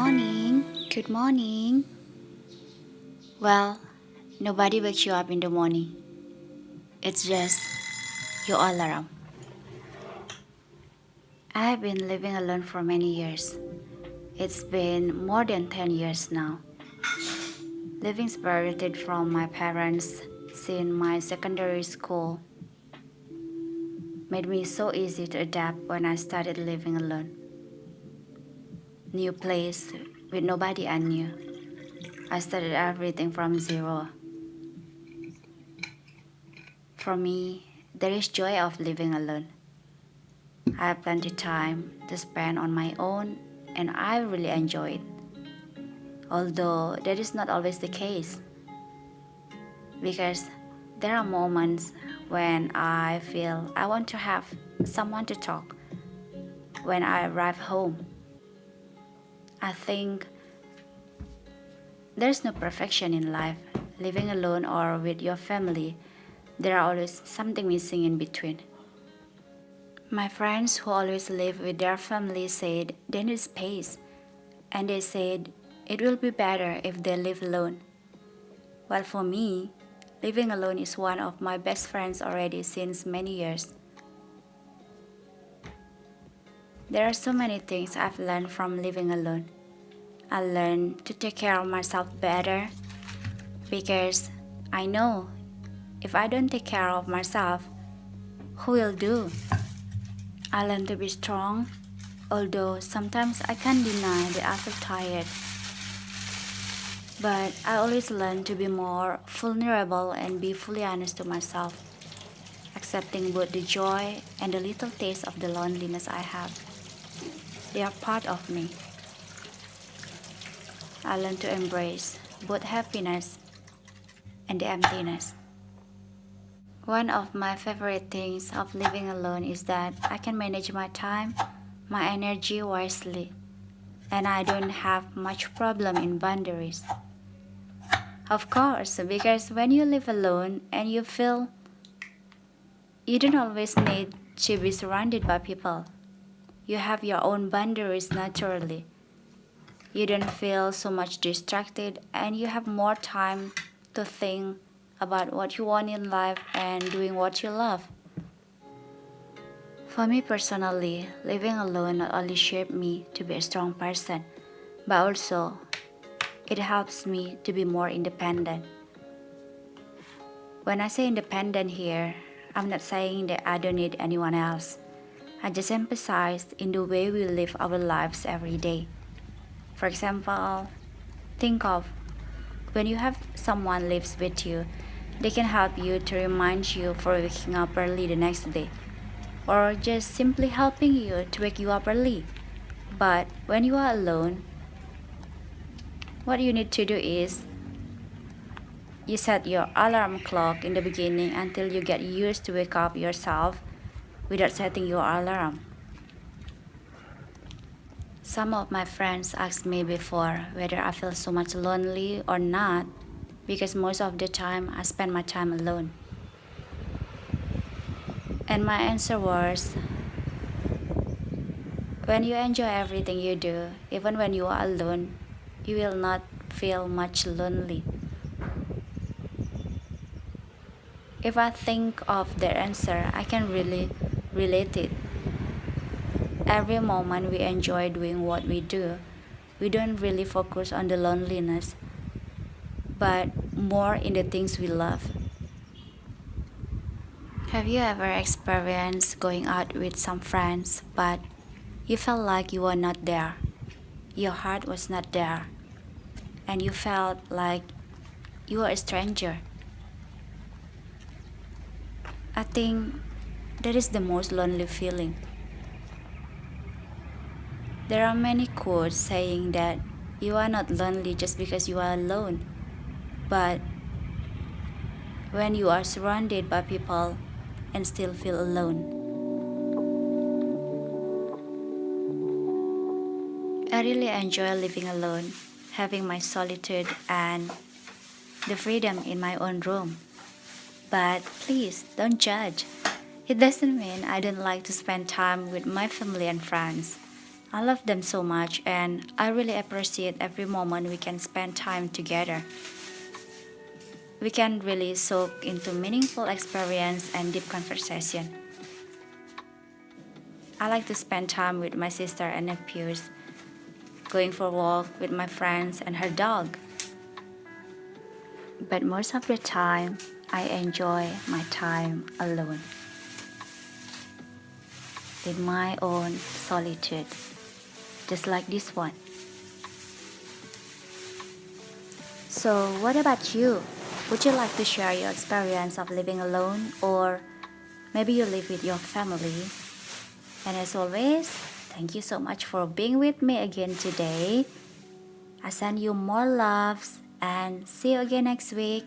morning. Good morning. Well, nobody wakes you up in the morning. It's just your alarm. I have been living alone for many years. It's been more than 10 years now. Living separated from my parents since my secondary school made me so easy to adapt when I started living alone. New place with nobody I knew. I started everything from zero. For me, there is joy of living alone. I have plenty time to spend on my own and I really enjoy it. Although that is not always the case because there are moments when I feel I want to have someone to talk when I arrive home. I think there's no perfection in life. Living alone or with your family, there are always something missing in between. My friends who always live with their family said they need space, and they said it will be better if they live alone. Well, for me, living alone is one of my best friends already since many years. There are so many things I've learned from living alone. I learned to take care of myself better because I know if I don't take care of myself, who will do? I learned to be strong, although sometimes I can't deny that I feel tired. But I always learn to be more vulnerable and be fully honest to myself, accepting both the joy and the little taste of the loneliness I have. They are part of me. I learn to embrace both happiness and the emptiness. One of my favorite things of living alone is that I can manage my time, my energy wisely, and I don't have much problem in boundaries. Of course, because when you live alone and you feel you don't always need to be surrounded by people. You have your own boundaries naturally. You don't feel so much distracted and you have more time to think about what you want in life and doing what you love. For me personally, living alone not only shaped me to be a strong person, but also it helps me to be more independent. When I say independent here, I'm not saying that I don't need anyone else. I just emphasize in the way we live our lives every day. For example, think of when you have someone lives with you, they can help you to remind you for waking up early the next day, or just simply helping you to wake you up early. But when you are alone, what you need to do is you set your alarm clock in the beginning until you get used to wake up yourself without setting your alarm. Some of my friends asked me before whether I feel so much lonely or not because most of the time I spend my time alone. And my answer was when you enjoy everything you do, even when you are alone, you will not feel much lonely. If I think of the answer, I can really relate it. Every moment we enjoy doing what we do, we don't really focus on the loneliness, but more in the things we love. Have you ever experienced going out with some friends, but you felt like you were not there? Your heart was not there, and you felt like you were a stranger. I think that is the most lonely feeling. There are many quotes saying that you are not lonely just because you are alone, but when you are surrounded by people and still feel alone. I really enjoy living alone, having my solitude and the freedom in my own room. But please don't judge. It doesn't mean I don't like to spend time with my family and friends. I love them so much, and I really appreciate every moment we can spend time together. We can really soak into meaningful experience and deep conversation. I like to spend time with my sister and nephews, going for a walk with my friends and her dog. But most of the time, I enjoy my time alone, in my own solitude, just like this one. So, what about you? Would you like to share your experience of living alone, or maybe you live with your family? And as always, thank you so much for being with me again today. I send you more loves and see you again next week.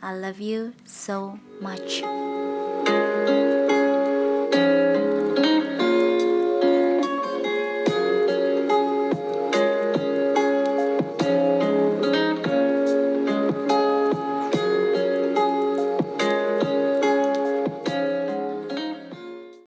I love you so much.